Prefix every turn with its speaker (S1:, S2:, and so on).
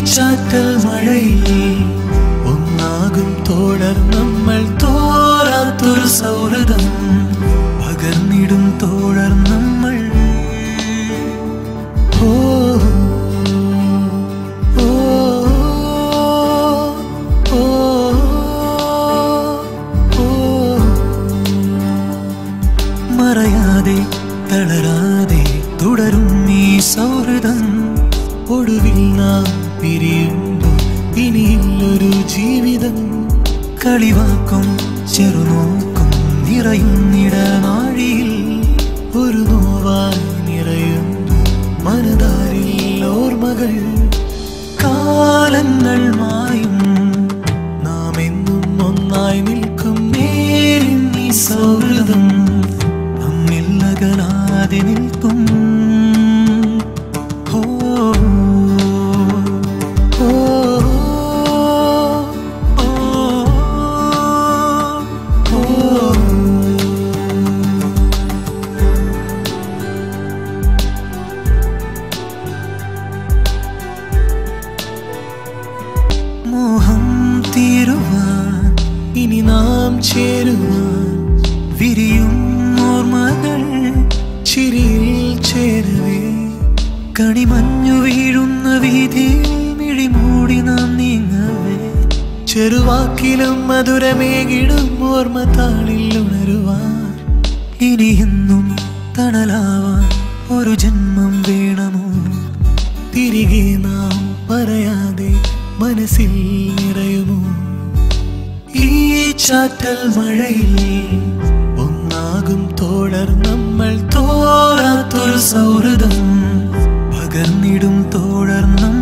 S1: ചാറ്റൽ മഴയിൽ ഒന്നാകും തോടർ നമ്മൾ തോരാത്തൊരു സൗഹൃദം പകർന്നിടും തോടർ നമ്മൾ മറയാതെ തളരാതെ തുടരും ഈ സൗഹൃദം ഒടുവിൽ നാം പിരിയുമ്പോൾ ഇനിയുള്ളൊരു ജീവിതം കളിവാക്കും ചെറുനോക്കും നിറയുന്നിടനാഴിയിൽ ഒരു നോവായി നിറയും മനതാരിൽ ഓർമ്മകൾ കാലങ്ങൾ മായും നാം എന്നും ഒന്നായി നിൽക്കും നേരിൻ ഈ സൗഹൃദം നമ്മില്ലകലാതെ നിൽക്കും മോഹം തീരുവാൻ ഇനി നാം ചേരുവാൻ വിരിയും ഓർമ്മകൾ ചിരിയിൽ ചേരവേ കണിമഞ്ഞു വീഴുന്ന വീതിയിൽ മിഴിമൂടി നാം നീങ്ങവേ ചെറുവാക്കിലും മധുരമേകിടും ഓർമ്മ താളിൽ ഉണരുവാൻ ഇനിയെന്നും തണലാവാൻ ഒരു ജന്മം വേണമോ തിരികെ നാം പറയാതെ മനസ്സിൽ നിറയുമോ ഈ ചാറ്റൽ മഴയിൽ ഒന്നാകും തോടർ നമ്മൾ തോരാത്തൊരു സൗഹൃദം പകർന്നിടും തോടർ നമ്മൾ